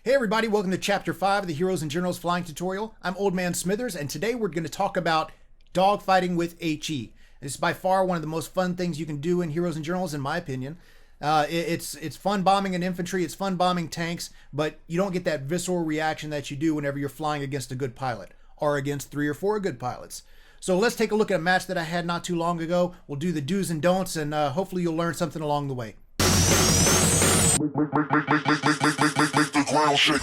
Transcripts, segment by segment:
Hey everybody, welcome to Chapter 5 of the Heroes and Generals Flying Tutorial. I'm Old Man Smithers, and today we're going to talk about dogfighting with HE. This is by far one of the most fun things you can do in Heroes and Generals, in my opinion. It's fun bombing an infantry, it's fun bombing tanks, but you don't get that visceral reaction that you do whenever you're flying against a good pilot, or against 3 or 4 good pilots. So let's take a look at a match that I had not too long ago. We'll do the do's and don'ts, and hopefully you'll learn something along the way. Make the ground shake.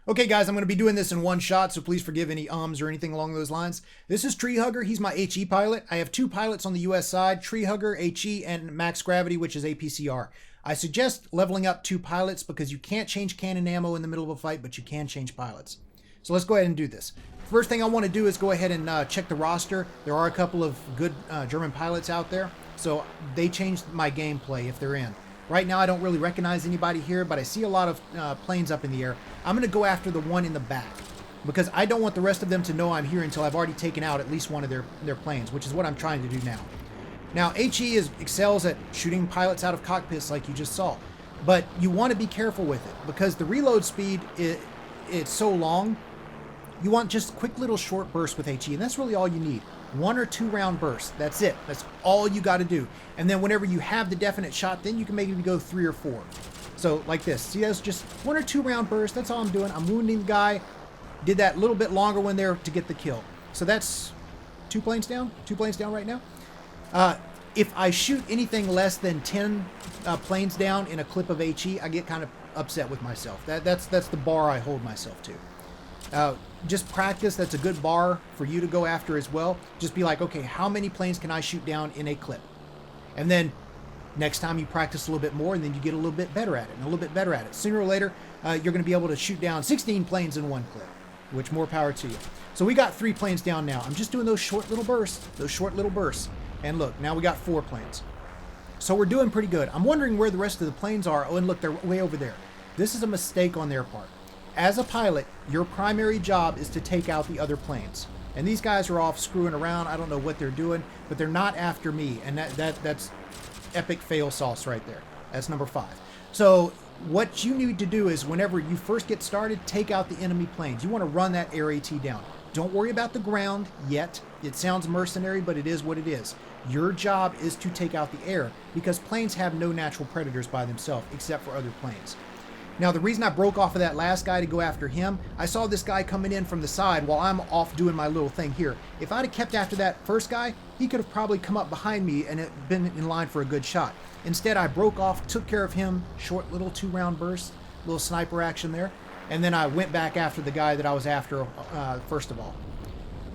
Okay guys, I'm going to be doing this in one shot, so please forgive any ums or anything along those lines. This is Tree Hugger. He's my HE pilot. I have 2 pilots on the US side, Tree Hugger, HE, and Max Gravity, which is APCR. I suggest leveling up 2 pilots because you can't change cannon ammo in the middle of a fight, but you can change pilots. So let's go ahead and do this. First thing I want to do is go ahead and check the roster. There are a couple of good German pilots out there, so they changed my gameplay if they're in. Right now I don't really recognize anybody here, but I see a lot of planes up in the air. I'm going to go after the one in the back because I don't want the rest of them to know I'm here until I've already taken out at least one of their planes, which is what I'm trying to do now. Now, HE excels at shooting pilots out of cockpits like you just saw, but you want to be careful with it because the reload speed, it's so long. You want just quick little short bursts with HE, and that's really all you need. 1 or 2 round bursts. That's it. That's all you got to do. And then whenever you have the definite shot, then you can maybe go 3 or 4. So like this. See, that's just 1 or 2 round bursts. That's all I'm doing. I'm wounding the guy. Did that little bit longer one there to get the kill. So that's 2 planes down. 2 planes down right now. If I shoot anything less than 10 planes down in a clip of HE, I get kind of upset with myself. That's the bar I hold myself to. Just practice. That's a good bar for you to go after as well. Just be like, okay, how many planes can I shoot down in a clip? And then next time you practice a little bit more, and then you get a little bit better at it, and a little bit better at it. Sooner or later, you're going to be able to shoot down 16 planes in one clip, which more power to you. So we got 3 planes down now. I'm just doing those short little bursts, And look, now we got 4 planes. So we're doing pretty good. I'm wondering where the rest of the planes are. Oh, and look, they're way over there. This is a mistake on their part. As a pilot, your primary job is to take out the other planes. And these guys are off screwing around. I don't know what they're doing, but they're not after me. And that's epic fail sauce right there. That's number 5. So what you need to do is whenever you first get started, take out the enemy planes. You want to run that RAT down. Don't worry about the ground yet. It sounds mercenary, but it is what it is. Your job is to take out the air because planes have no natural predators by themselves except for other planes. Now, the reason I broke off of that last guy to go after him, I saw this guy coming in from the side while I'm off doing my little thing here. If I'd have kept after that first guy, he could have probably come up behind me and been in line for a good shot. Instead, I broke off, took care of him, short little 2-round bursts, little sniper action there, and then I went back after the guy that I was after first of all.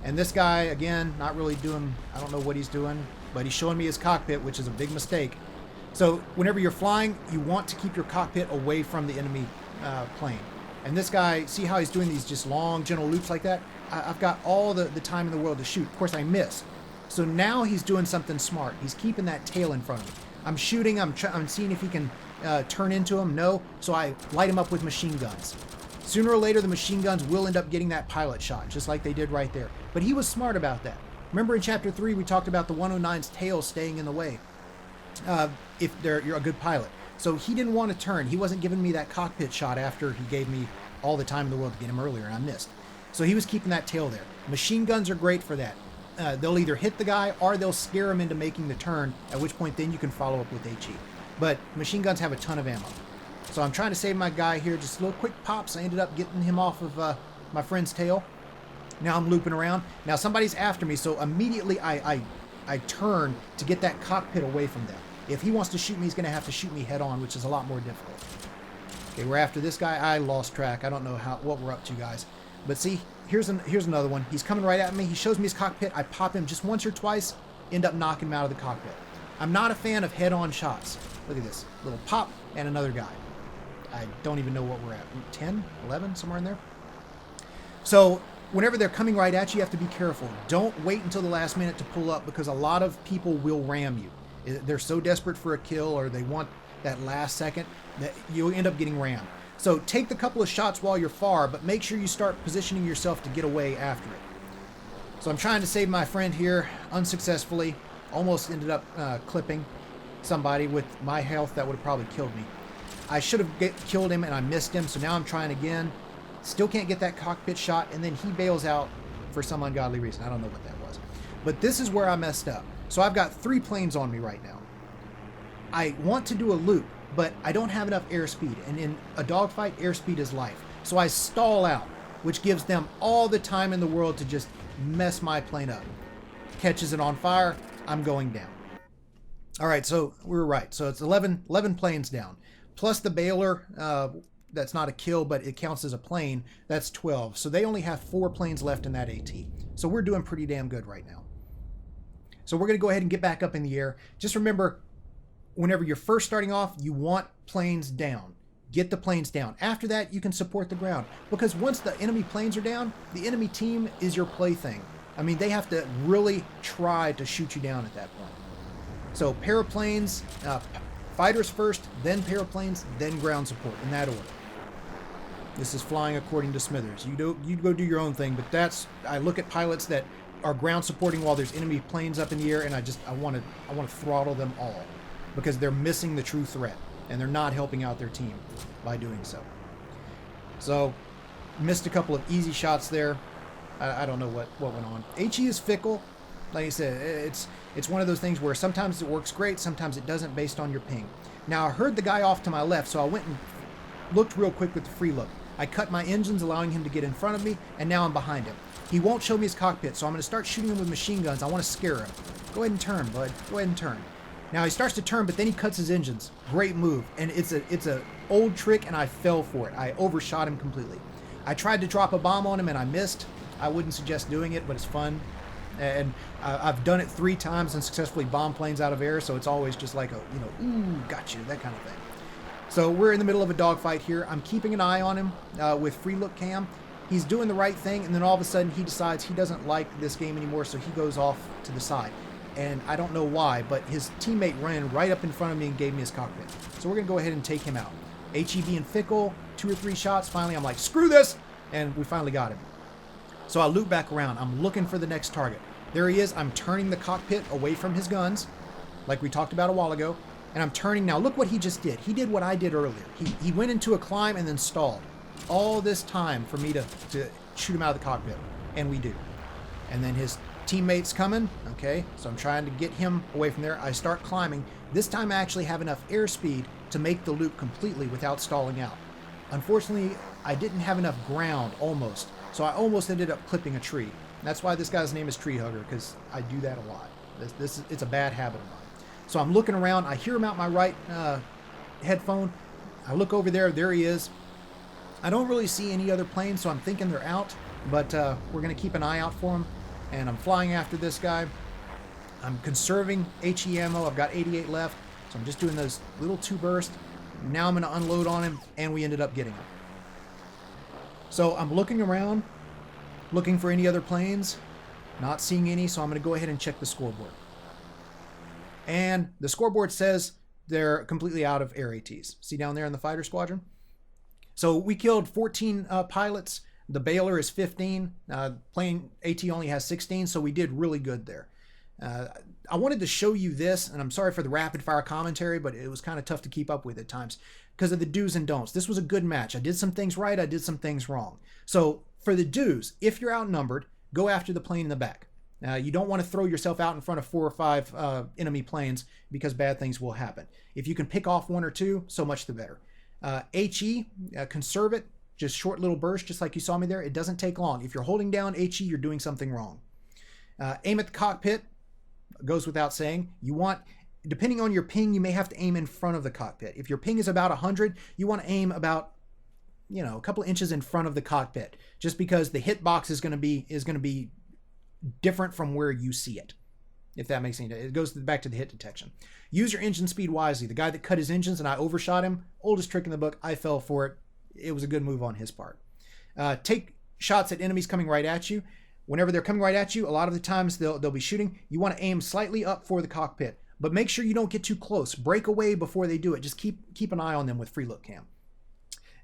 And this guy, again, not really doing, I don't know what he's doing, but he's showing me his cockpit, which is a big mistake. So whenever you're flying, you want to keep your cockpit away from the enemy plane. And this guy, see how he's doing these just long, gentle loops like that? I've got all the time in the world to shoot. Of course, I missed. So now he's doing something smart. He's keeping that tail in front of me. I'm shooting. I'm seeing if he can turn into him. No. So I light him up with machine guns. Sooner or later, the machine guns will end up getting that pilot shot, just like they did right there. But he was smart about that. Remember in Chapter 3, we talked about the 109's tail staying in the way. If you're a good pilot. So he didn't want to turn. He wasn't giving me that cockpit shot after he gave me all the time in the world to get him earlier, and I missed. So he was keeping that tail there. Machine guns are great for that. They'll either hit the guy or they'll scare him into making the turn, at which point then you can follow up with HE. But machine guns have a ton of ammo. So I'm trying to save my guy here. Just little quick pops. I ended up getting him off of my friend's tail. Now I'm looping around. Now somebody's after me, so immediately I turn to get that cockpit away from them. If he wants to shoot me, he's going to have to shoot me head on, which is a lot more difficult. Okay, we're after this guy. I lost track. I don't know what we're up to, guys. But see, here's another one. He's coming right at me. He shows me his cockpit. I pop him just once or twice, end up knocking him out of the cockpit. I'm not a fan of head-on shots. Look at this. Little pop and another guy. I don't even know what we're at. 10, 11, somewhere in there. So whenever they're coming right at you, you have to be careful. Don't wait until the last minute to pull up because a lot of people will ram you. They're so desperate for a kill or they want that last second that you end up getting rammed. So take the couple of shots while you're far, but make sure you start positioning yourself to get away after it. So I'm trying to save my friend here unsuccessfully. Almost ended up clipping somebody with my health that would have probably killed me. I should have killed him and I missed him, so now I'm trying again. Still can't get that cockpit shot, and then he bails out for some ungodly reason. I don't know what that was. But this is where I messed up. So I've got 3 planes on me right now. I want to do a loop, but I don't have enough airspeed, and in a dogfight, airspeed is life. So I stall out, which gives them all the time in the world to just mess my plane up. Catches it on fire, I'm going down. All right, so we were right. So it's 11 planes down. Plus the bailer, that's not a kill, but it counts as a plane. That's 12. So they only have 4 planes left in that AT. So we're doing pretty damn good right now. So we're going to go ahead and get back up in the air. Just remember, whenever you're first starting off, you want planes down. Get the planes down. After that, you can support the ground. Because once the enemy planes are down, the enemy team is your plaything. I mean, they have to really try to shoot you down at that point. So paraplanes, fighters first, then paraplanes, then ground support, in that order. This is flying according to Smithers. You go do your own thing, but I look at pilots that are ground supporting while there's enemy planes up in the air, and I want to throttle them all because they're missing the true threat and they're not helping out their team by doing so. So missed a couple of easy shots there. I don't know what went on. HE is fickle. Like I said, it's one of those things where sometimes it works great, sometimes it doesn't based on your ping. Now I heard the guy off to my left, so I went and looked real quick with the free look. I cut my engines, allowing him to get in front of me, and now I'm behind him. He won't show me his cockpit, so I'm going to start shooting him with machine guns. I want to scare him. Go ahead and turn, bud. Go ahead and turn. Now he starts to turn, but then he cuts his engines. Great move, and it's a old trick, and I fell for it. I overshot him completely. I tried to drop a bomb on him, and I missed. I wouldn't suggest doing it, but it's fun. And I've done it 3 times and successfully bombed planes out of air, so it's always just like ooh, got you, that kind of thing. So we're in the middle of a dogfight here. I'm keeping an eye on him with free look cam. He's doing the right thing, and then all of a sudden he decides he doesn't like this game anymore, so he goes off to the side. And I don't know why, but his teammate ran right up in front of me and gave me his cockpit. So we're going to go ahead and take him out. HE being fickle, 2 or 3 shots. Finally, I'm like, screw this! And we finally got him. So I loop back around. I'm looking for the next target. There he is. I'm turning the cockpit away from his guns, like we talked about a while ago. And I'm turning now. Look what he just did. He did what I did earlier. He went into a climb and then stalled. All this time for me to shoot him out of the cockpit. And we do. And then his teammate's coming. Okay, so I'm trying to get him away from there. I start climbing. This time I actually have enough airspeed to make the loop completely without stalling out. Unfortunately, I didn't have enough ground almost. So I almost ended up clipping a tree. And that's why this guy's name is Tree Hugger, because I do that a lot. It's a bad habit of mine. So I'm looking around. I hear him out my right headphone. I look over there. There he is. I don't really see any other planes, so I'm thinking they're out. But we're going to keep an eye out for them. And I'm flying after this guy. I'm conserving HE ammo. I've got 88 left. So I'm just doing those little 2 bursts. Now I'm going to unload on him, and we ended up getting him. So I'm looking around, looking for any other planes. Not seeing any, so I'm going to go ahead and check the scoreboard. And the scoreboard says they're completely out of air ATs. See down there in the fighter squadron? So we killed 14 pilots. The bailer is 15. Plane AT only has 16, so we did really good there. I wanted to show you this, and I'm sorry for the rapid fire commentary, but it was kind of tough to keep up with at times because of the do's and don'ts. This was a good match. I did some things right. I did some things wrong. So for the do's, if you're outnumbered, go after the plane in the back. You don't want to throw yourself out in front of 4 or 5 enemy planes because bad things will happen. If you can pick off 1 or 2, so much the better. HE, conserve it. Just short little bursts, just like you saw me there. It doesn't take long. If you're holding down HE, you're doing something wrong. Aim at the cockpit. Goes without saying. You want, depending on your ping, you may have to aim in front of the cockpit. If your ping is about 100, you want to aim about, a couple of inches in front of the cockpit, just because the hitbox is going to be different from where you see it. If that makes any sense. It goes back to the hit detection. Use your engine speed wisely. The guy that cut his engines and I overshot him, oldest trick in the book. I fell for it. It was a good move on his part. Take shots at enemies coming right at you. Whenever they're coming right at you, a lot of the times they'll be shooting. You want to aim slightly up for the cockpit, but make sure you don't get too close. Break away before they do it. Just keep an eye on them with free look cam.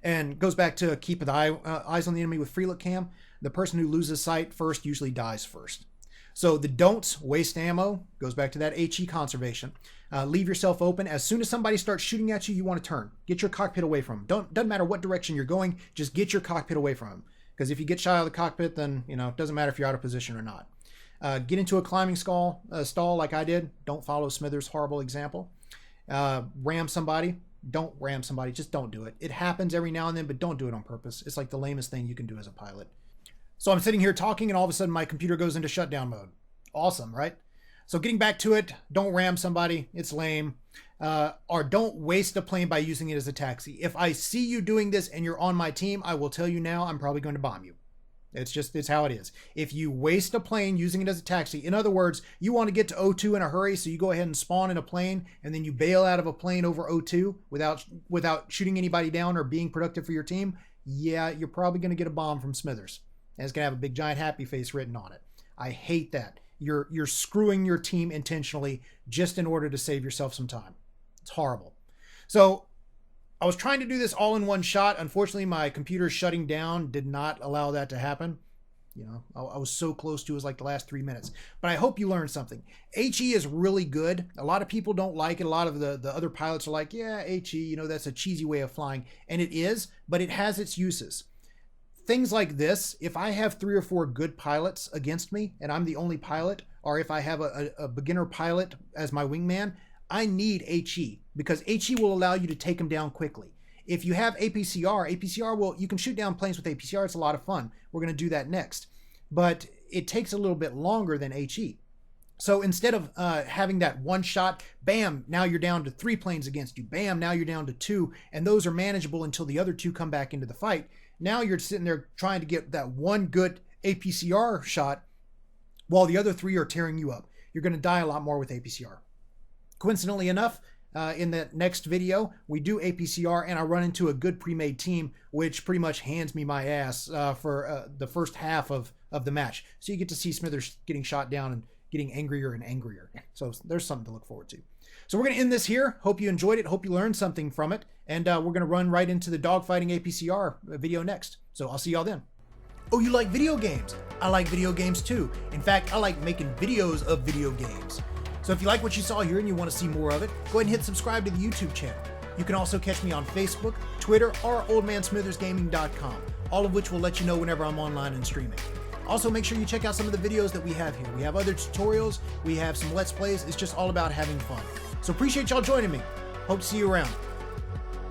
And goes back to keep the eyes on the enemy with free look cam. The person who loses sight first usually dies first. So the don'ts: waste ammo, goes back to that HE conservation. Leave yourself open. As soon as somebody starts shooting at you, you want to turn. Get your cockpit away from them. Doesn't matter what direction you're going, just get your cockpit away from them. Because if you get shy of the cockpit, then it doesn't matter if you're out of position or not. Get into a climbing stall like I did. Don't follow Smithers' horrible example. Ram somebody. Don't ram somebody. Just don't do it. It happens every now and then, but don't do it on purpose. It's like the lamest thing you can do as a pilot. So I'm sitting here talking, and all of a sudden my computer goes into shutdown mode. Awesome, right? So getting back to it, don't ram somebody. It's lame. Or don't waste a plane by using it as a taxi. If I see you doing this and you're on my team, I will tell you now, I'm probably going to bomb you. It's how it is. If you waste a plane using it as a taxi, in other words, you want to get to O2 in a hurry, so you go ahead and spawn in a plane, and then you bail out of a plane over O2 without shooting anybody down or being productive for your team, yeah, you're probably going to get a bomb from Smithers. And it's going to have a big giant happy face written on it. I hate that. You're screwing your team intentionally just in order to save yourself some time. It's horrible. So I was trying to do this all in one shot. Unfortunately, my computer shutting down did not allow that to happen. I was so close to it was like the last 3 minutes. But I hope you learned something. HE is really good. A lot of people don't like it. A lot of the other pilots are like, yeah, HE, that's a cheesy way of flying. And it is, but it has its uses. Things like this, if I have 3 or 4 good pilots against me and I'm the only pilot, or if I have a beginner pilot as my wingman, I need HE, because HE will allow you to take them down quickly. If you have APCR, you can shoot down planes with APCR. It's a lot of fun. We're going to do that next. But it takes a little bit longer than HE. So instead of having that one shot, bam, now you're down to 3 planes against you. Bam, now you're down to 2, and those are manageable until the other 2 come back into the fight. Now you're sitting there trying to get that one good APCR shot while the other 3 are tearing you up. You're going to die a lot more with APCR. Coincidentally enough, in the next video, we do APCR, and I run into a good pre-made team, which pretty much hands me my ass for the first half of the match. So you get to see Smithers getting shot down and getting angrier and angrier. So there's something to look forward to. So we're going to end this here. Hope you enjoyed it. Hope you learned something from it. And we're going to run right into the dogfighting APCR video next. So I'll see y'all then. Oh, you like video games? I like video games too. In fact, I like making videos of video games. So if you like what you saw here and you want to see more of it, go ahead and hit subscribe to the YouTube channel. You can also catch me on Facebook, Twitter, or oldmansmithersgaming.com, all of which will let you know whenever I'm online and streaming. Also, make sure you check out some of the videos that we have here. We have other tutorials, we have some Let's Plays. It's just all about having fun. So appreciate y'all joining me. Hope to see you around.